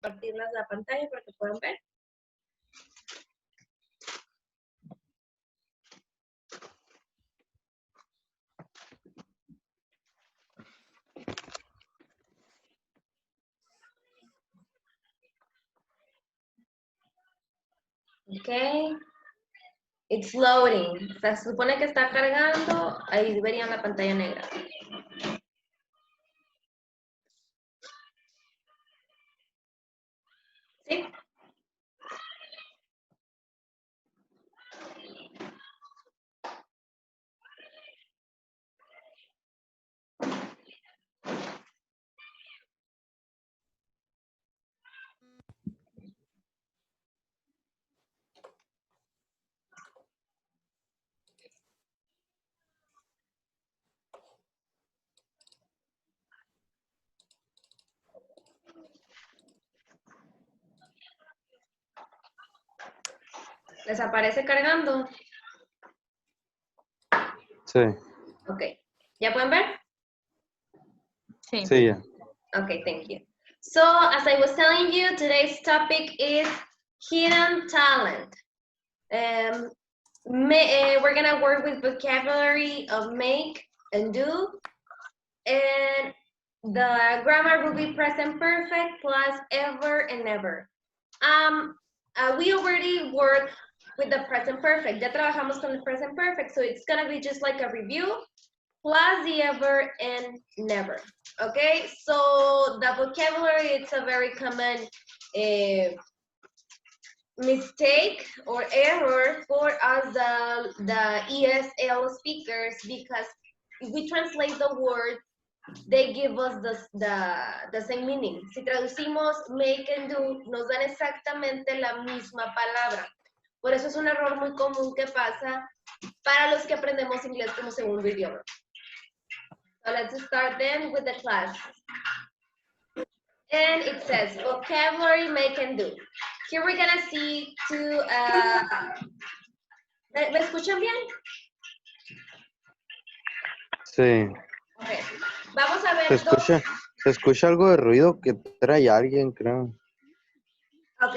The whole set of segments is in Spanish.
compartirles la pantalla para que puedan ver. Okay. It's loading. Se supone que está cargando. Ahí verían la pantalla negra. ¿Sí? ¿Les aparece cargando? Sí. Ok. ¿Ya pueden ver? Sí, sí ya. Okay, thank you. So, as I was telling you, today's topic is hidden talent. We're gonna work with vocabulary of make and do, and the grammar will be present perfect plus ever and never. We already work with the present perfect. Ya trabajamos con the present perfect, so it's gonna be just like a review plus the ever and never. Okay, so the vocabulary, it's a very common mistake or error for us, the ESL speakers, because if we translate the word, they give us the same meaning. Si traducimos make and do, nos dan exactamente la misma palabra. Por eso es un error muy común que pasa para los que aprendemos inglés como segundo idioma. So let's start then with the class. And it says vocabulary make and do. Here we're gonna see two. ¿Me escuchan bien? Sí. Okay. Vamos a ver Se escucha algo de ruido que trae alguien, creo. Ok.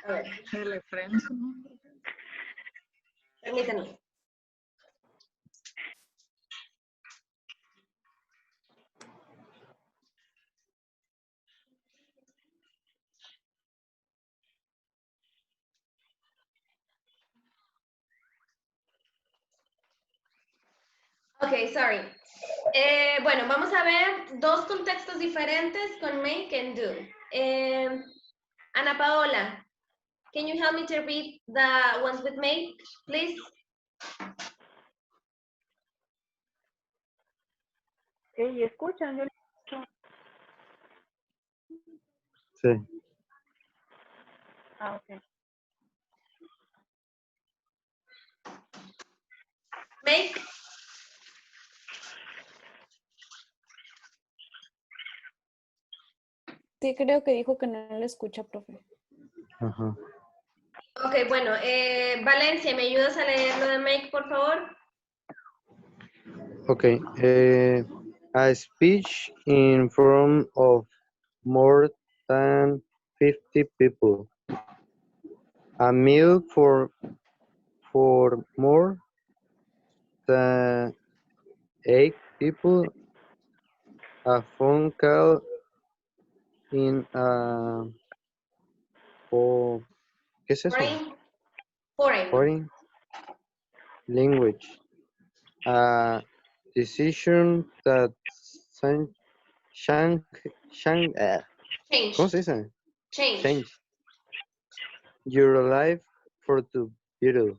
A ver. Permítanme. Ok, sorry. Bueno, vamos a ver dos contextos diferentes con make and do. Ana Paola, can you help me to read the ones with make, please? ¿Y escuchan? Yo Sí. ok. Make. Sí, creo que dijo que no le escucha, profe. Ajá. Ok, bueno, Valencia, ¿me ayudas a leer lo de make, por favor? Ok. A speech in front of more than 50 people. A meal for more than 8 people. A phone call in a... ¿Qué es eso? Foreign. Language. A decision that Change. ¿cómo se dice? Change. Your life for the better.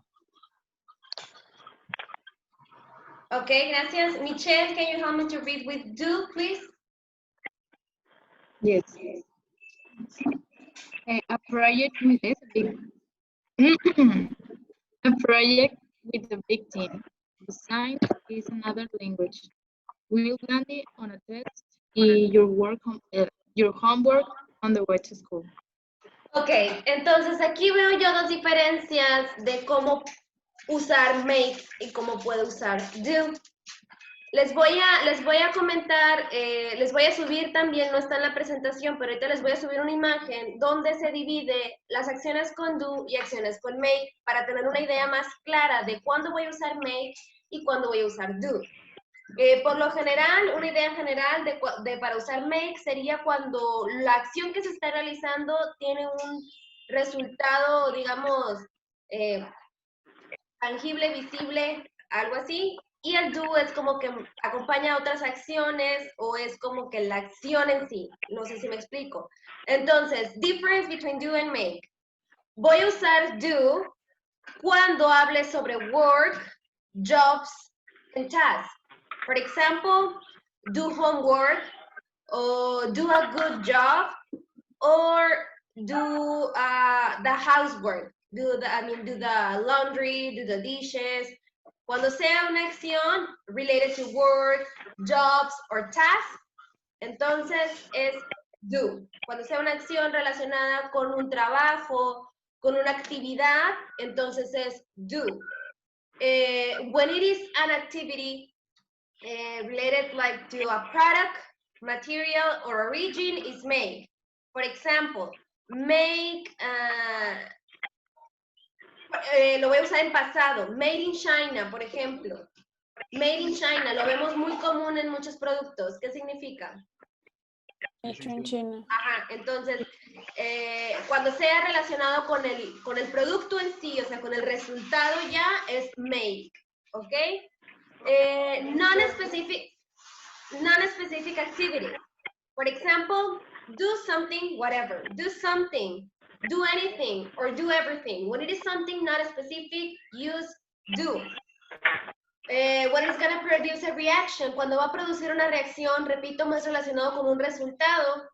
Okay, gracias. Michelle, can you help me to read with do, please? Yes. A project with a big a project with a big team. The science is another language. We'll land it on a test. Your homework on the way to school. Ok, entonces aquí veo yo dos diferencias de cómo usar make y cómo puedo usar do. Les voy a comentar, les voy a subir también, no está en la presentación, pero ahorita les voy a subir una imagen donde se divide las acciones con do y acciones con make para tener una idea más clara de cuándo voy a usar make y cuándo voy a usar do. Por lo general, una idea general para usar make sería cuando la acción que se está realizando tiene un resultado, digamos, tangible, visible, algo así. Y el do es como que acompaña a otras acciones o es como que la acción en sí. No sé si me explico. Entonces, difference between do and make. Voy a usar do cuando hable sobre work, jobs, and tasks. For example, do homework, or do a good job, or do the housework. Do the laundry, do the dishes. Cuando sea una acción related to work, jobs, or tasks, entonces es do. Cuando sea una acción relacionada con un trabajo, con una actividad, entonces es do. When it is an activity related like to a product, material, or origin, is make. For example, make, lo voy a usar en pasado, made in China, por ejemplo. Made in China, lo vemos muy común en muchos productos. ¿Qué significa? Hecho en China. Ajá, entonces, cuando sea relacionado con el producto en sí, o sea, con el resultado ya, es make, ¿ok? Non-specific activity. For example, do something, whatever. Do something, do anything, or do everything. When it is something not specific, use do. When it's going to produce a reaction, cuando va a producir una reacción, repito, más relacionado con un resultado,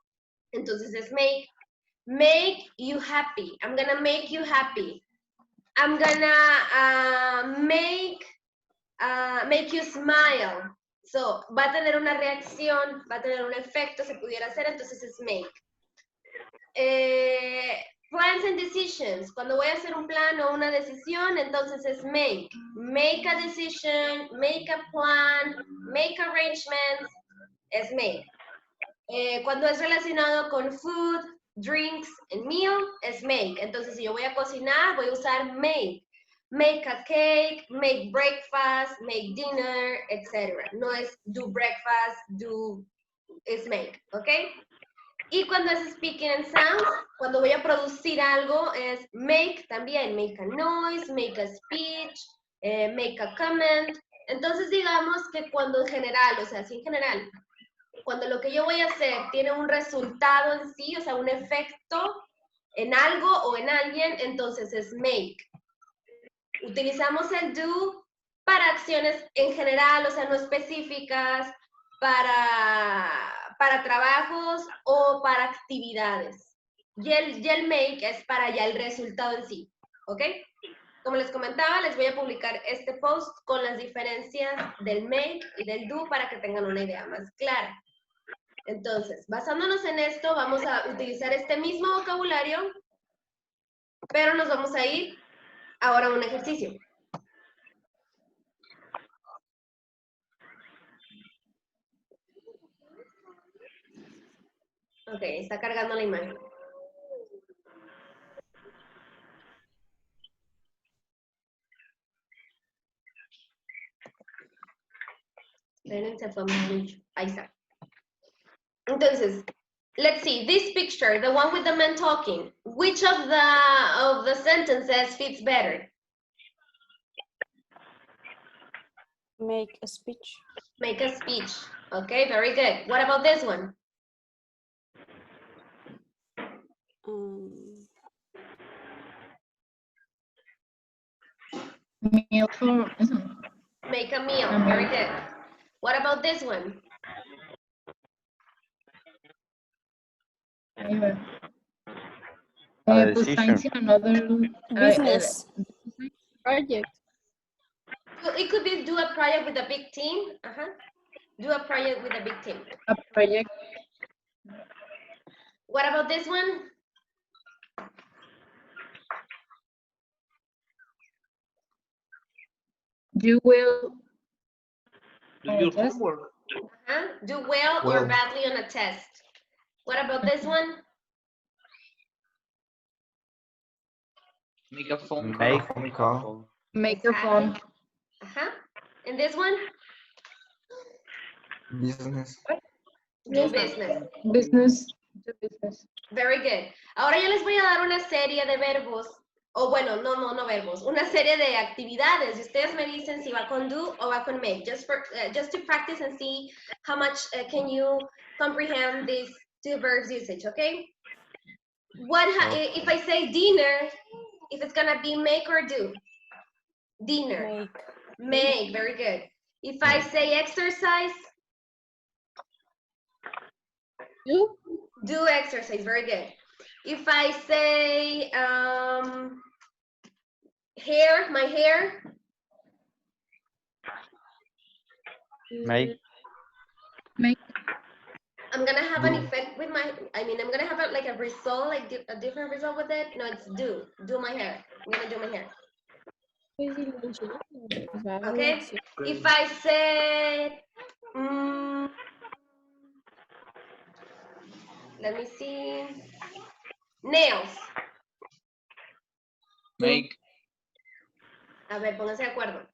entonces es make. Make you happy. I'm going to make you happy. I'm going to make you smile. So, va a tener una reacción, va a tener un efecto, se pudiera hacer, entonces es make. Plans and decisions. Cuando voy a hacer un plan o una decisión, entonces es make. Make a decision, make a plan, make arrangements, es make. Cuando es relacionado con food, drinks, and meal, es make. Entonces, si yo voy a cocinar, voy a usar make. Make a cake, make breakfast, make dinner, etc. No es do breakfast, es make, ¿ok? Y cuando es speaking and sounds, cuando voy a producir algo, es make también. Make a noise, make a speech, make a comment. Entonces, digamos que cuando en general, o sea, sí en general, cuando lo que yo voy a hacer tiene un resultado en sí, o sea, un efecto en algo o en alguien, entonces es make. Utilizamos el do para acciones en general, o sea, no específicas, para trabajos o para actividades. Y el make es para ya el resultado en sí, ¿ok? Como les comentaba, les voy a publicar este post con las diferencias del make y del do para que tengan una idea más clara. Entonces, basándonos en esto, vamos a utilizar este mismo vocabulario, pero nos vamos a ir ahora a un ejercicio. Ok, está cargando la imagen. Espérense, fue mucho. Ahí está. Entonces, let's see. This picture, the one with the man talking, which of the sentences fits better? Make a speech. Make a speech. Okay, very good. What about this one? Meal for Make a meal. Very good. What about this one? Besides another Business. Project. It could be do a project with a big team. Do a project with a big team. a project. What about this one? You will Do your Test. homework. Huh? Do well or Well. badly on a test. What about this one? Make a phone call. Make a call. Make a phone. Uh-huh. And this one? Business. Do business. Business. Do business. Very good. Ahora yo les voy a dar una serie de verbos, o bueno, no verbos, una serie de actividades. Y ustedes me dicen si va con do o va con make, just to practice and see how much can you comprehend these two verbs usage, okay? If I say dinner, if it's gonna be make or do? Dinner. Make, very good. If I say exercise? Do exercise, very good. If I say hair, my hair? Make. Make. I'm gonna have an effect with I'm gonna have like a result, like a different result with it. No, it's do my hair. I'm gonna do my hair. Okay, if I say, let me see, nails. Make. A ver, pónganse de acuerdo.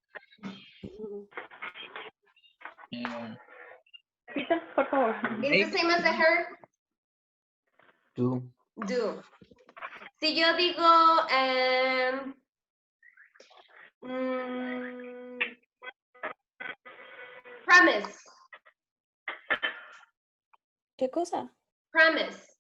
Repita, por favor. It's the same as the hair. Do. Si yo digo, promise. ¿Qué cosa? Promise.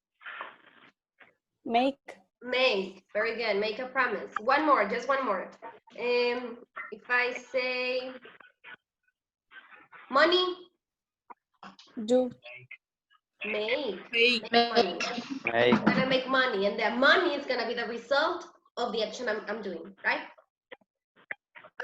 Make. Make. Very good. Make a promise. One more. Just one more. If I say money. Do. Make. Make. Money. Make. I'm gonna make money, and that money is gonna be the result of the action I'm doing, right?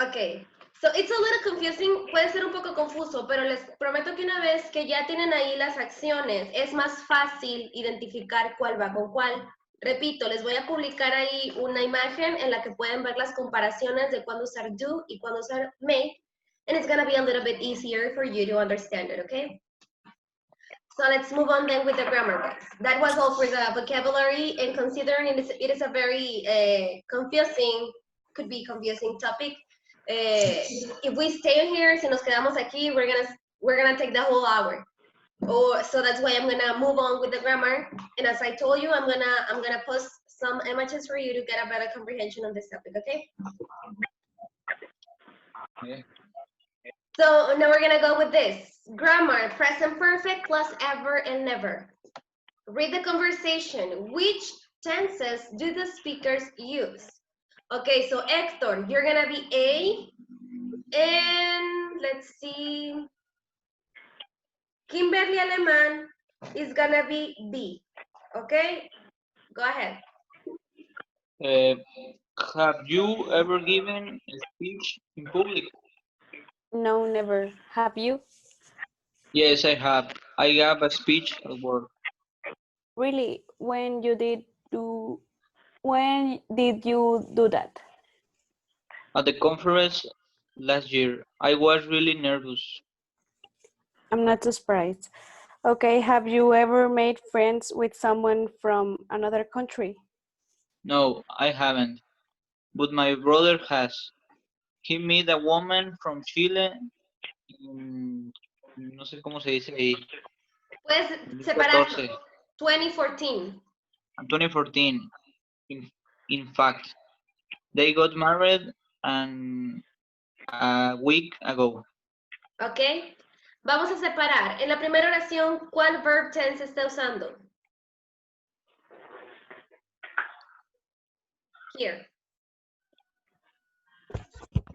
Okay. So it's a little confusing, puede ser un poco confuso, pero les prometo que una vez que ya tienen ahí las acciones, es más fácil identificar cuál va con cuál. Repito, les voy a publicar ahí una imagen en la que pueden ver las comparaciones de cuándo usar do y cuándo usar make, and it's gonna be a little bit easier for you to understand it, okay? So let's move on then with the grammar, guys. That was all for the vocabulary, and considering it is a very could be confusing topic. If we stay here, si nos quedamos aquí, we're gonna take the whole hour. So that's why I'm gonna move on with the grammar. And as I told you, I'm gonna post some images for you to get a better comprehension of this topic. Okay? Yeah. So now we're gonna go with this grammar: present perfect plus ever and never. Read the conversation. Which tenses do the speakers use? Okay, so Hector, you're gonna be A, and let's see, Kimberly Alemán is gonna be B. Okay, go ahead. Have you ever given a speech in public? No, never. Have you? Yes, I have. I gave a speech at work. Really? When did you do that? At the conference last year, I was really nervous. I'm not surprised. Okay, have you ever made friends with someone from another country? No, I haven't. But my brother has. He met a woman from Chile in, no sé cómo se dice ahí. Puedes separarlo. 2014. 2014. In fact, they got married a week ago. Ok, vamos a separar. En la primera oración, ¿cuál verb tense está usando? Here.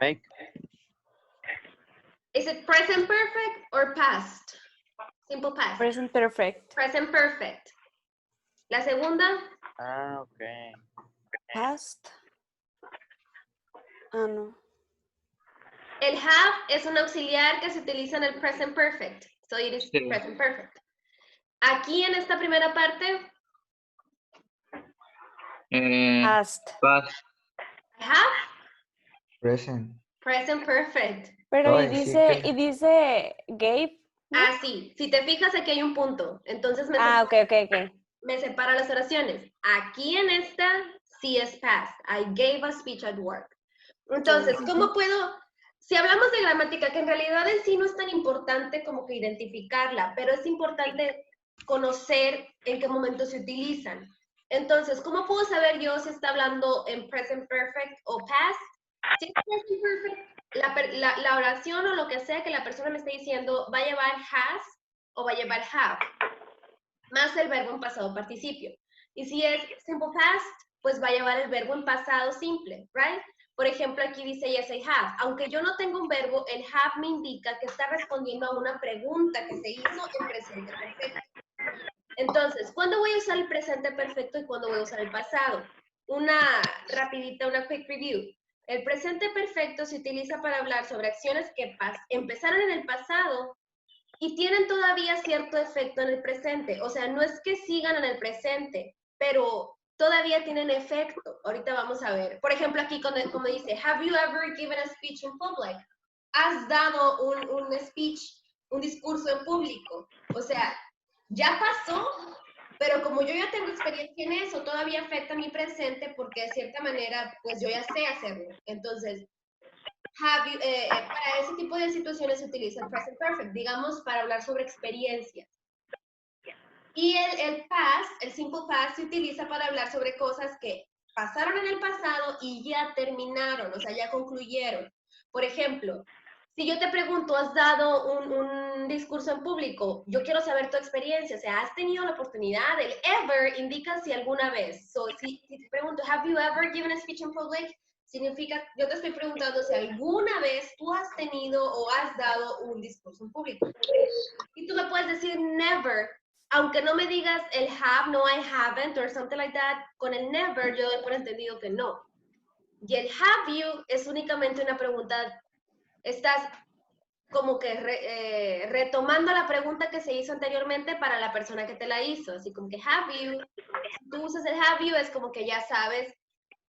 Make. Is it present perfect or past? Simple past. Present perfect. Present perfect. La segunda, Okay. Past. Ah, no. el have es un auxiliar que se utiliza en el present perfect. So it is Sí. present perfect. Aquí en esta primera parte, Past. Past. have Present. present perfect. Pero No, y sí dice, que- y dice gave, ¿no? Ah, sí. Si te fijas, aquí hay un punto. Entonces Ah, ok, ok, ok. me separa las oraciones. Aquí en esta sí es past. I gave a speech at work. Entonces, ¿cómo puedo? Si hablamos de gramática, que en realidad en sí no es tan importante como que identificarla, pero es importante conocer en qué momento se utilizan. Entonces, ¿cómo puedo saber yo si está hablando en present perfect o past? Si es present perfect, la oración o lo que sea que la persona me esté diciendo va a llevar has o va a llevar have, más el verbo en pasado participio. Y si es simple past, pues va a llevar el verbo en pasado simple, right? Por ejemplo, aquí dice yes, I have. Aunque yo no tengo un verbo, el have me indica que está respondiendo a una pregunta que se hizo en presente perfecto. Entonces, ¿cuándo voy a usar el presente perfecto y cuándo voy a usar el pasado? Una rapidita, una quick review. El presente perfecto se utiliza para hablar sobre acciones que empezaron en el pasado y tienen todavía cierto efecto en el presente. O sea, no es que sigan en el presente, pero todavía tienen efecto. Ahorita vamos a ver. Por ejemplo, aquí como dice, have you ever given a speech in public? ¿Has dado un speech, un discurso en público? O sea, ya pasó, pero como yo ya tengo experiencia en eso, todavía afecta mi presente porque de cierta manera, pues yo ya sé hacerlo. Entonces, para ese tipo de situaciones se utiliza el present perfect, digamos, para hablar sobre experiencias. Y el past, el simple past, se utiliza para hablar sobre cosas que pasaron en el pasado y ya terminaron, o sea, ya concluyeron. Por ejemplo, si yo te pregunto, ¿has dado un discurso en público? Yo quiero saber tu experiencia, o sea, ¿has tenido la oportunidad? El ever indica si alguna vez. So, si te pregunto, ¿have you ever given a speech in public? Significa, yo te estoy preguntando si alguna vez tú has tenido o has dado un discurso en público. Y tú me puedes decir never, aunque no me digas el have, no, I haven't, or something like that, con el never yo doy por entendido que no. Y el have you es únicamente una pregunta, estás como que retomando la pregunta que se hizo anteriormente para la persona que te la hizo, así como que have you, si tú usas el have you es como que ya sabes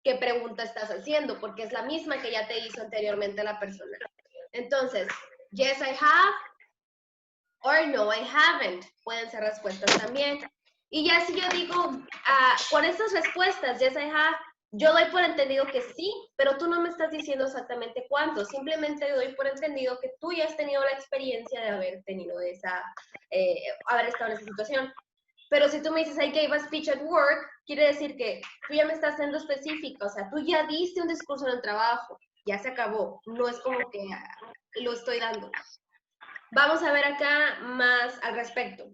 qué pregunta estás haciendo, porque es la misma que ya te hizo anteriormente la persona. Entonces, yes, I have, or no, I haven't. Pueden ser respuestas también. Y ya si yo digo, con estas respuestas, yes, I have, yo doy por entendido que sí, pero tú no me estás diciendo exactamente cuánto. Simplemente doy por entendido que tú ya has tenido la experiencia de haber tenido haber estado en esa situación. Pero si tú me dices, I gave a speech at work, quiere decir que tú ya me estás siendo específica, o sea, tú ya diste un discurso en el trabajo, ya se acabó, no es como que lo estoy dando. Vamos a ver acá más al respecto.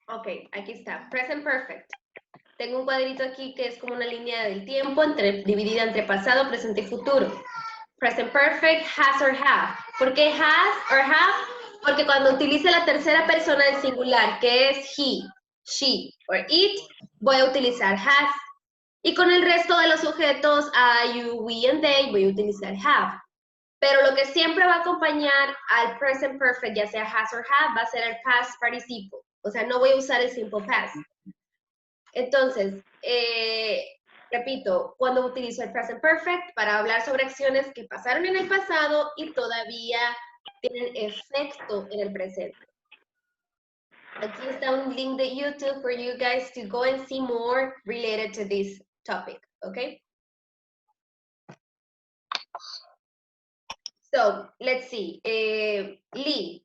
Ok, aquí está. Present perfect. Tengo un cuadrito aquí que es como una línea del tiempo dividida entre pasado, presente y futuro. Present perfect, has or have. ¿Por qué has or have? Porque cuando utilice la tercera persona del singular, que es he, she or it, voy a utilizar has. Y con el resto de los sujetos, I, you, we, and they, voy a utilizar have. Pero lo que siempre va a acompañar al present perfect, ya sea has or have, va a ser el past participle. O sea, no voy a usar el simple past. Entonces, repito, cuando utilizo el present perfect para hablar sobre acciones que pasaron en el pasado y todavía tienen efecto en el presente. Aquí está un link de YouTube for you guys to go and see more related to this topic, okay? So, let's see. Lee,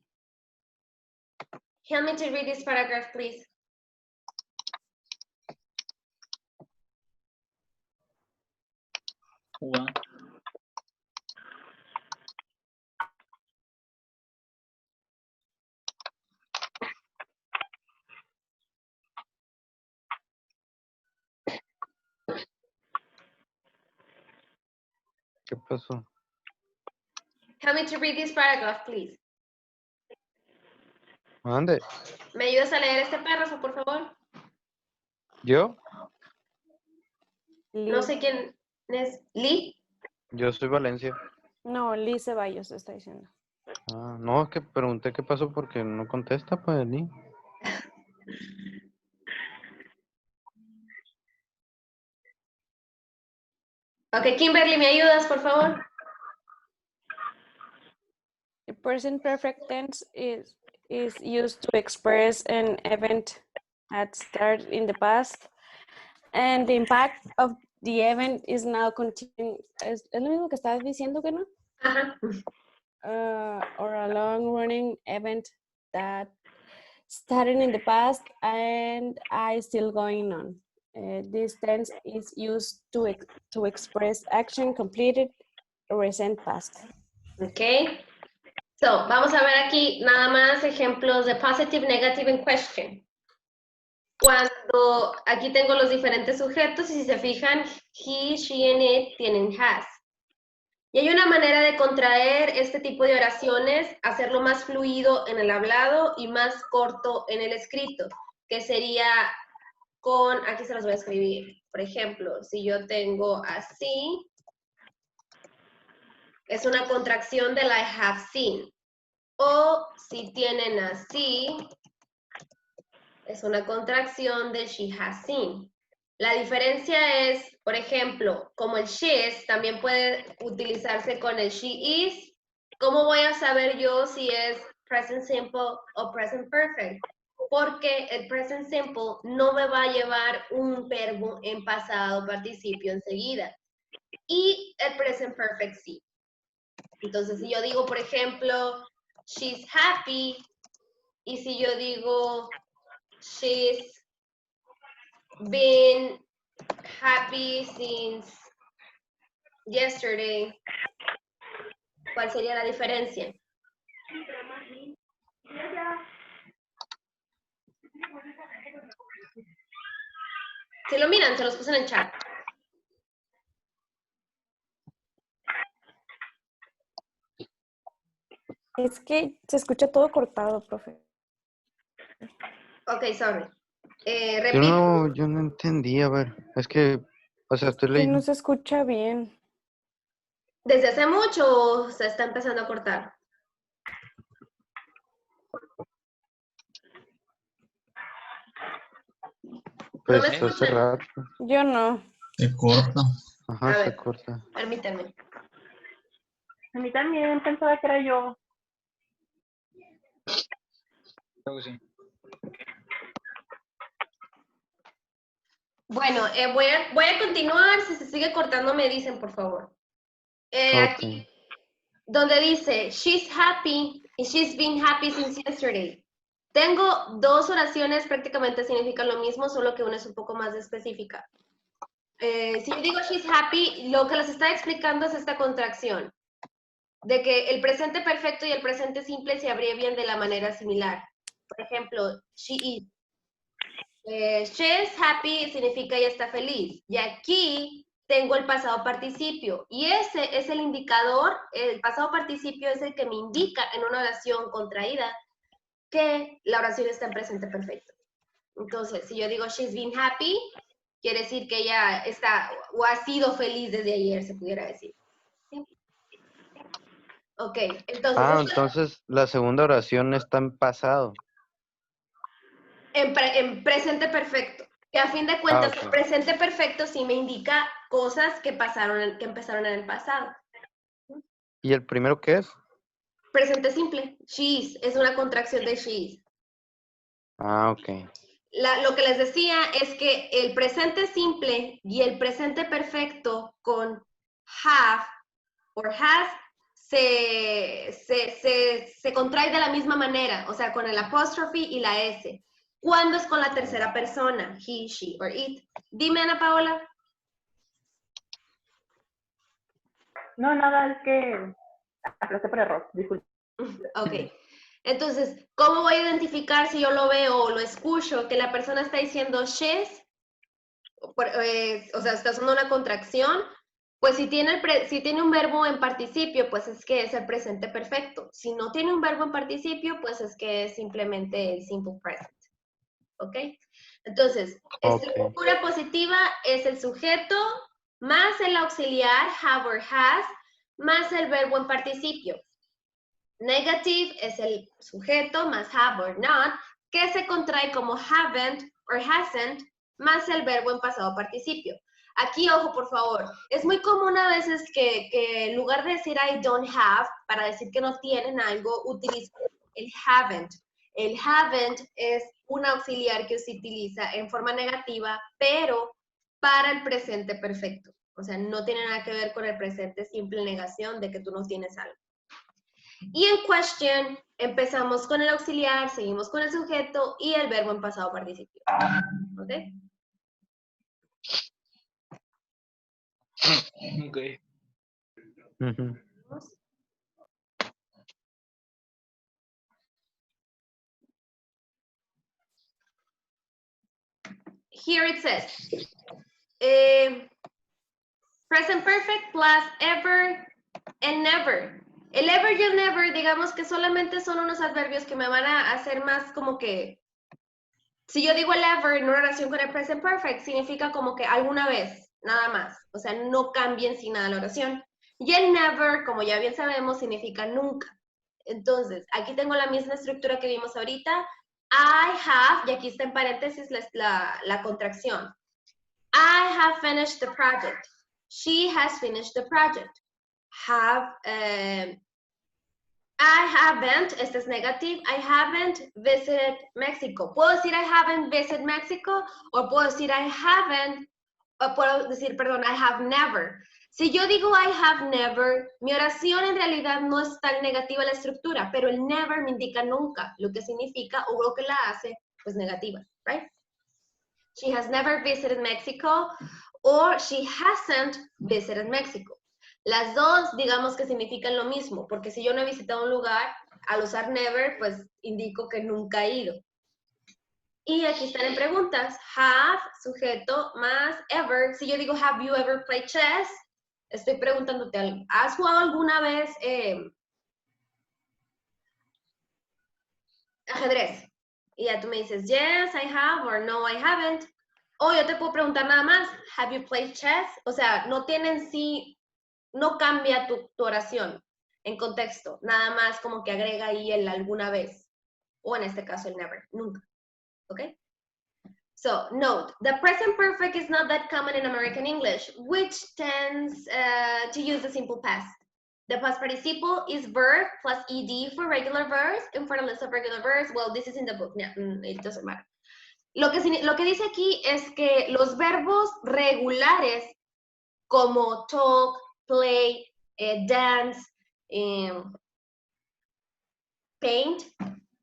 help me to read this paragraph, please. One. ¿Qué pasó? Help me to read this paragraph, please. ¿Dónde? ¿Me ayudas a leer este párrafo, por favor? ¿Yo? No sé quién. Lee. Yo soy Valencia. No, Liz Ceballos está diciendo. Ah, no, es que pregunté qué pasó porque no contesta, pues, ni. Ok, Kimberly, ¿me ayudas, por favor? The present perfect tense is used to express an event that started in the past, and the impact of the event is now continuing. ¿Es lo mismo que estabas diciendo que no? Ajá. Or a long-running event that started in the past and is still going on. This tense is used to express action completed recent past. Ok. So, vamos a ver aquí nada más ejemplos de positive, negative and question. Cuando aquí tengo los diferentes sujetos y si se fijan, he, she and it tienen has. Y hay una manera de contraer este tipo de oraciones, hacerlo más fluido en el hablado y más corto en el escrito, que sería con, aquí se los voy a escribir. Por ejemplo, si yo tengo así, es una contracción del I have seen. O si tienen así, es una contracción del she has seen. La diferencia es, por ejemplo, como el she is, también puede utilizarse con el she is. ¿Cómo voy a saber yo si es present simple o present perfect? Porque el present simple no me va a llevar un verbo en pasado participio enseguida. Y el present perfect sí. Entonces, si yo digo, por ejemplo, she's happy, y si yo digo, she's been happy since yesterday, ¿cuál sería la diferencia? Si lo miran, se los puse en el chat. Es que se escucha todo cortado, profe. Ok, sorry. Yo Repito. yo no entendí, a ver, es que, o sea, estoy Que no leyendo. se escucha bien. ¿Desde hace mucho o se está empezando a cortar? Pues ¿No me hace escuchan? rato. Yo no. Se corta. Ajá, A se ver. corta. Permítanme. A mí también pensaba que era yo. Creo que sí. Bueno, voy a continuar. Si se sigue cortando, me dicen, por favor. Aquí, Ok. donde dice, she's happy y she's been happy since yesterday. Tengo dos oraciones, prácticamente significan lo mismo, solo que una es un poco más específica. Si yo digo she's happy, lo que les está explicando es esta contracción, de que el presente perfecto y el presente simple se abrevian de la manera similar. Por ejemplo, she is. She is happy significa ella está feliz. Y aquí tengo el pasado participio. Y ese es el indicador, el pasado participio es el que me indica en una oración contraída que la oración está en presente perfecto. Entonces, si yo digo she's been happy, quiere decir que ella está o ha sido feliz desde ayer, se pudiera decir. ¿Sí? Ok, entonces, Entonces la segunda oración está en pasado. en presente perfecto. Que a fin de cuentas, ok. el presente perfecto sí me indica cosas que pasaron, que empezaron en el pasado. ¿Y el primero qué es? Presente simple, she's, es una contracción de she's. Ok. Lo que les decía es que el presente simple y el presente perfecto con have o has se contrae de la misma manera, o sea, con el apóstrofe y la S. ¿Cuándo es con la tercera persona? He, she or it. Dime, Ana Paola. No, nada, es que aplaste por error, disculpe. Ok. Entonces, ¿cómo voy a identificar si yo lo veo o lo escucho que la persona está diciendo she's? O sea, está usando una contracción. Pues si tiene un verbo en participio, pues es que es el presente perfecto. Si no tiene un verbo en participio, pues es que es simplemente el simple present. ¿Ok? Entonces, Ok. estructura positiva es el sujeto, más el auxiliar have or has, más el verbo en participio. Negative es el sujeto más have or not, que se contrae como haven't or hasn't, más el verbo en pasado participio. Aquí, ojo, por favor, es muy común a veces que en lugar de decir I don't have, para decir que no tienen algo, utilizan el haven't. El haven't es un auxiliar que se utiliza en forma negativa, pero para el presente perfecto. O sea, no tiene nada que ver con el presente simple negación de que tú no tienes algo. Y en question empezamos con el auxiliar, seguimos con el sujeto y el verbo en pasado participio. ¿Ok? Okay. Ujú. Here it says, present perfect plus ever and never. El ever y el never, digamos que solamente son unos adverbios que me van a hacer más como que, si yo digo el ever en una oración con el present perfect, significa como que alguna vez, nada más. O sea, no cambien sin nada la oración. Y el never, como ya bien sabemos, significa nunca. Entonces, aquí tengo la misma estructura que vimos ahorita. I have, y aquí está en paréntesis la contracción. I have finished the project. She has finished the project. I haven't, este es negative, I haven't visited Mexico. ¿Puedo decir I haven't visited Mexico? O puedo decir I haven't, o puedo decir, perdón, I have never. Si yo digo I have never, mi oración en realidad no es tan negativa la estructura, pero el never me indica nunca, lo que significa o lo que la hace, pues negativa, right? She has never visited Mexico, or she hasn't visited Mexico. Las dos, digamos que significan lo mismo, porque si yo no he visitado un lugar, al usar never, pues indico que nunca he ido. Y aquí están en preguntas. Have, sujeto, más ever. Si yo digo, have you ever played chess? Estoy preguntándote algo. ¿Has jugado alguna vez ajedrez? Y ya tú me dices, yes, I have, or no, I haven't. O yo te puedo preguntar nada más, have you played chess? O sea, no tienen sí, no cambia tu oración en contexto. Nada más como que agrega ahí el alguna vez. O en este caso el never, nunca. ¿Ok? So, note, the present perfect is not that common in American English, which tends to use the simple past. The past participle is verb plus ed for regular verbs, and for the list of regular verbs, well, this is in the book, yeah, it doesn't matter. Lo que dice aquí es que los verbos regulares como talk, play, dance, paint,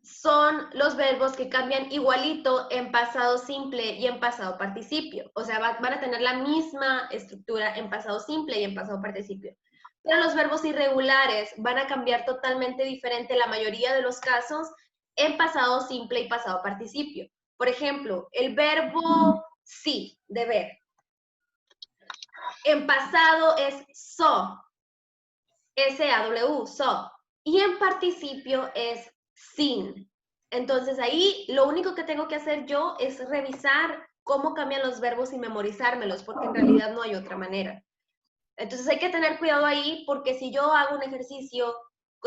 son los verbos que cambian igualito en pasado simple y en pasado participio. O sea, van a tener la misma estructura en pasado simple y en pasado participio. Pero los verbos irregulares van a cambiar totalmente diferente la mayoría de los casos en pasado simple y pasado participio. Por ejemplo, el verbo sí, de ver. En pasado es so, S-A-W, so. Y en participio es sin. Entonces ahí lo único que tengo que hacer yo es revisar cómo cambian los verbos y memorizármelos, porque en realidad no hay otra manera. Entonces hay que tener cuidado ahí, porque si yo hago un ejercicio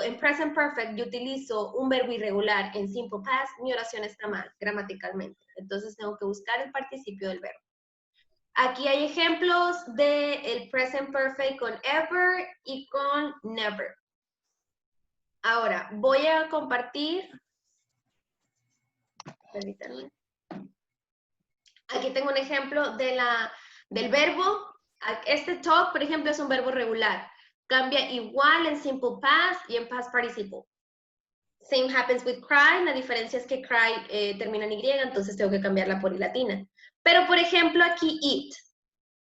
en present perfect y utilizo un verbo irregular en simple past, mi oración está mal gramaticalmente. Entonces tengo que buscar el participio del verbo. Aquí hay ejemplos del present perfect con ever y con never. Ahora, voy a compartir. Permítanme. Aquí tengo un ejemplo del verbo. Este talk, por ejemplo, es un verbo regular. Cambia igual en simple past y en past participle. Same happens with cry. La diferencia es que cry termina en Y, entonces tengo que cambiarla por I latina. Pero, por ejemplo, aquí eat.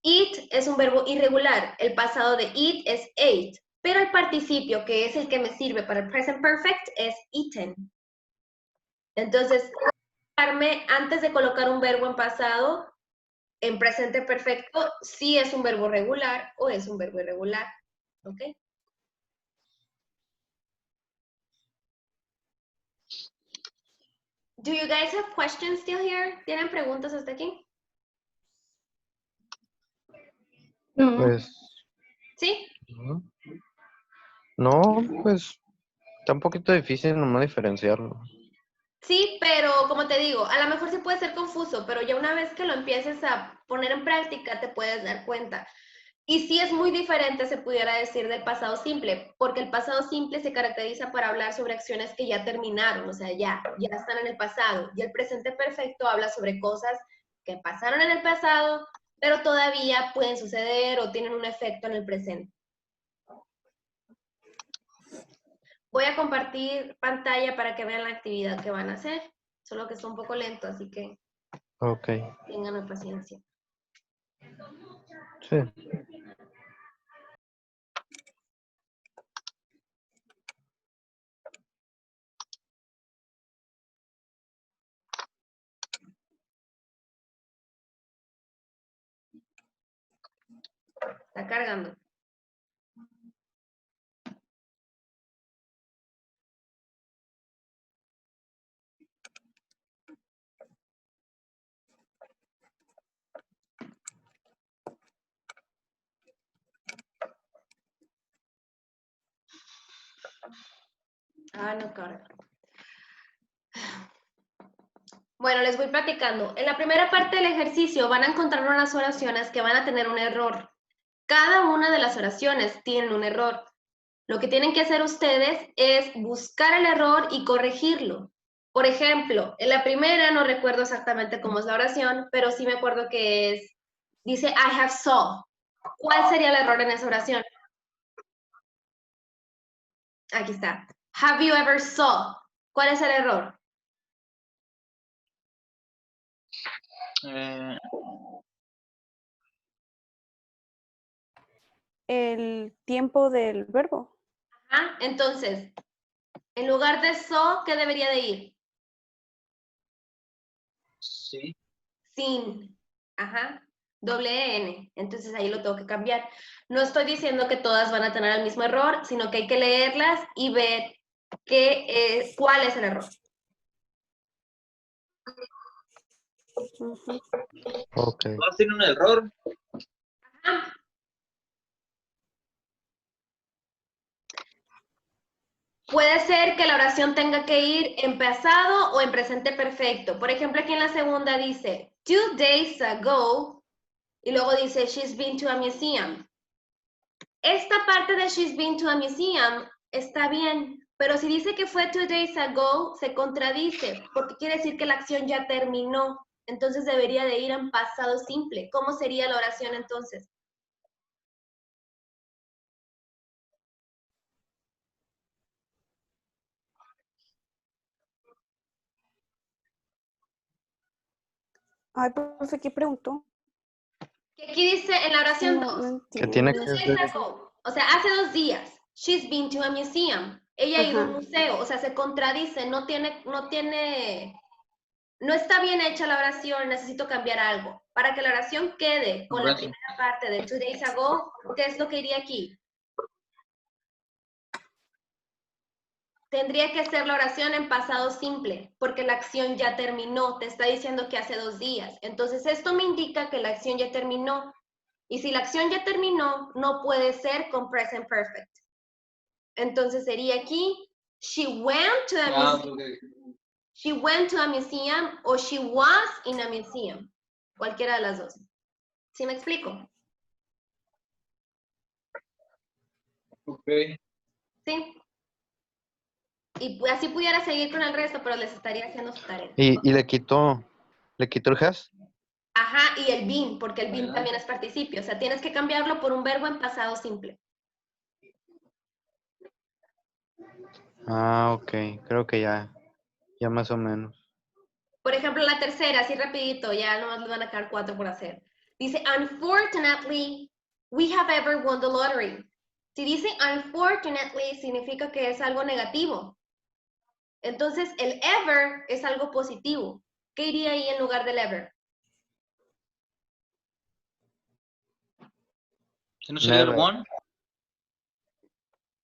Eat es un verbo irregular. El pasado de eat es ate. Pero el participio, que es el que me sirve para el present perfect, es eaten. Entonces, antes de colocar un verbo en pasado, en presente perfecto, si es un verbo regular o es un verbo irregular. ¿Ok? Do you guys have questions still here? ¿Tienen preguntas hasta aquí? No. Pues, ¿Sí? no. No, pues, está un poquito difícil nomás diferenciarlo. Sí, pero como te digo, a lo mejor sí puede ser confuso, pero ya una vez que lo empieces a poner en práctica te puedes dar cuenta. Y sí es muy diferente, se pudiera decir, del pasado simple, porque el pasado simple se caracteriza por hablar sobre acciones que ya terminaron, o sea, ya están en el pasado. Y el presente perfecto habla sobre cosas que pasaron en el pasado, pero todavía pueden suceder o tienen un efecto en el presente. Voy a compartir pantalla para que vean la actividad que van a hacer, solo que está un poco lento, así que Ok, tengan paciencia. sí. Está cargando. Ah, no carga. Bueno, les voy platicando. En la primera parte del ejercicio van a encontrar unas oraciones que van a tener un error. Cada una de las oraciones tiene un error. Lo que tienen que hacer ustedes es buscar el error y corregirlo. Por ejemplo, en la primera no recuerdo exactamente cómo es la oración, pero sí me acuerdo que dice I have saw. ¿Cuál sería el error en esa oración? Aquí está. Have you ever saw? ¿Cuál es el error? Eh, El tiempo del verbo. Ajá. Entonces, en lugar de saw, ¿qué debería de ir? sí. Sin. Ajá. Doble N. Entonces ahí lo tengo que cambiar. No estoy diciendo que todas van a tener el mismo error, sino que hay que leerlas y ver cuál es el error. Ujú. Ok. ¿Todas tienen un error? Ajá. Puede ser que la oración tenga que ir en pasado o en presente perfecto. Por ejemplo, aquí en la segunda dice, 2 days ago, y luego dice, she's been to a museum. Esta parte de she's been to a museum está bien, pero si dice que fue 2 days ago, se contradice, porque quiere decir que la acción ya terminó. Entonces debería de ir en pasado simple. ¿Cómo sería la oración entonces? Ay, profe, ¿qué preguntó? Que aquí dice en la oración No 2, Que tiene que 2 days ser. ago, o sea, hace 2 días, she's been to a museum. Ella ha ido a un Ajá. museo, o sea, se contradice, no está bien hecha la oración, necesito cambiar algo. Para que la oración quede con la Comprendo. primera parte de 2 days ago, ¿qué es lo que iría aquí? Tendría que ser la oración en pasado simple, porque la acción ya terminó, te está diciendo que hace 2 días. Entonces, esto me indica que la acción ya terminó. Y si la acción ya terminó, no puede ser con present perfect. Entonces, sería aquí, she went to a museum. Okay. She went to a museum o she was in a museum. Cualquiera de las dos. ¿Sí me explico? Ok. Sí. Y así pudiera seguir con el resto, pero les estaría haciendo su tarea. Y le quitó el has. Ajá, y el been, porque el been Adelante. también es participio. O sea, tienes que cambiarlo por un verbo en pasado simple. Ah, ok. Creo que ya más o menos. Por ejemplo, la tercera, así rapidito, ya nomás les van a quedar 4 por hacer. Dice, unfortunately, we have ever won the lottery. Si dice unfortunately, significa que es algo negativo. Entonces, el ever es algo positivo. ¿Qué iría ahí en lugar del ever? ¿Ese no sería el Never. one?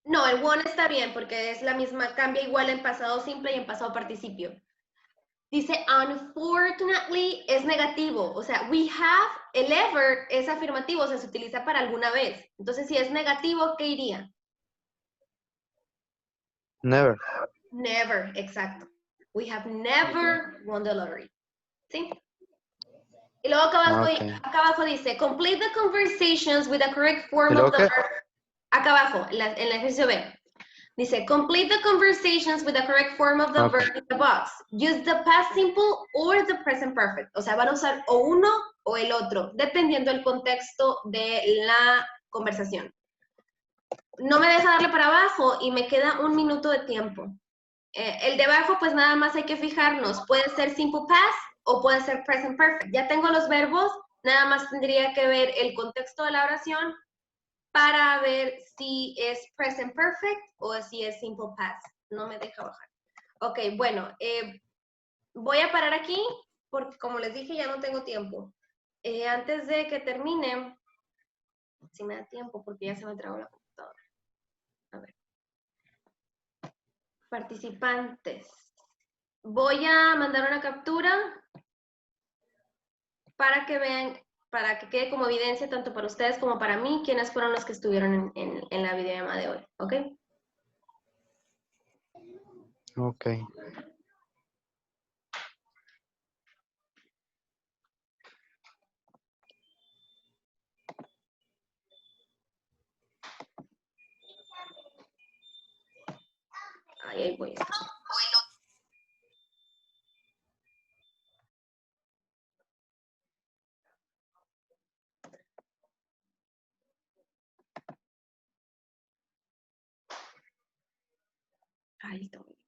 No, el won está bien porque es la misma, cambia igual en pasado simple y en pasado participio. Dice, unfortunately, es negativo. O sea, we have, el ever es afirmativo, o sea, se utiliza para alguna vez. Entonces, si es negativo, ¿qué iría? Never. Never, exacto. We have never won the lottery. ¿Sí? Y luego acá abajo dice, complete the conversations with the correct form ¿Y luego of the qué? verb. Acá abajo, en el ejercicio B. Dice, complete the conversations with the correct form of the verb in the box. Use the past simple or the present perfect. O sea, van a usar o uno o el otro, dependiendo del contexto de la conversación. No me deja darle para abajo y me queda 1 minuto de tiempo. El de abajo, pues nada más hay que fijarnos. Puede ser simple past o puede ser present perfect. Ya tengo los verbos, nada más tendría que ver el contexto de la oración para ver si es present perfect o si es simple past. No me deja bajar. Ok, bueno, voy a parar aquí porque como les dije ya no tengo tiempo. Antes de que termine, si me da tiempo porque ya se me trabó la computadora. A ver. Participantes. Voy a mandar una captura para que vean, para que quede como evidencia tanto para ustedes como para mí quiénes fueron los que estuvieron en la videollamada de hoy, ¿ok? Ok. Ahí voy. Ahí estoy.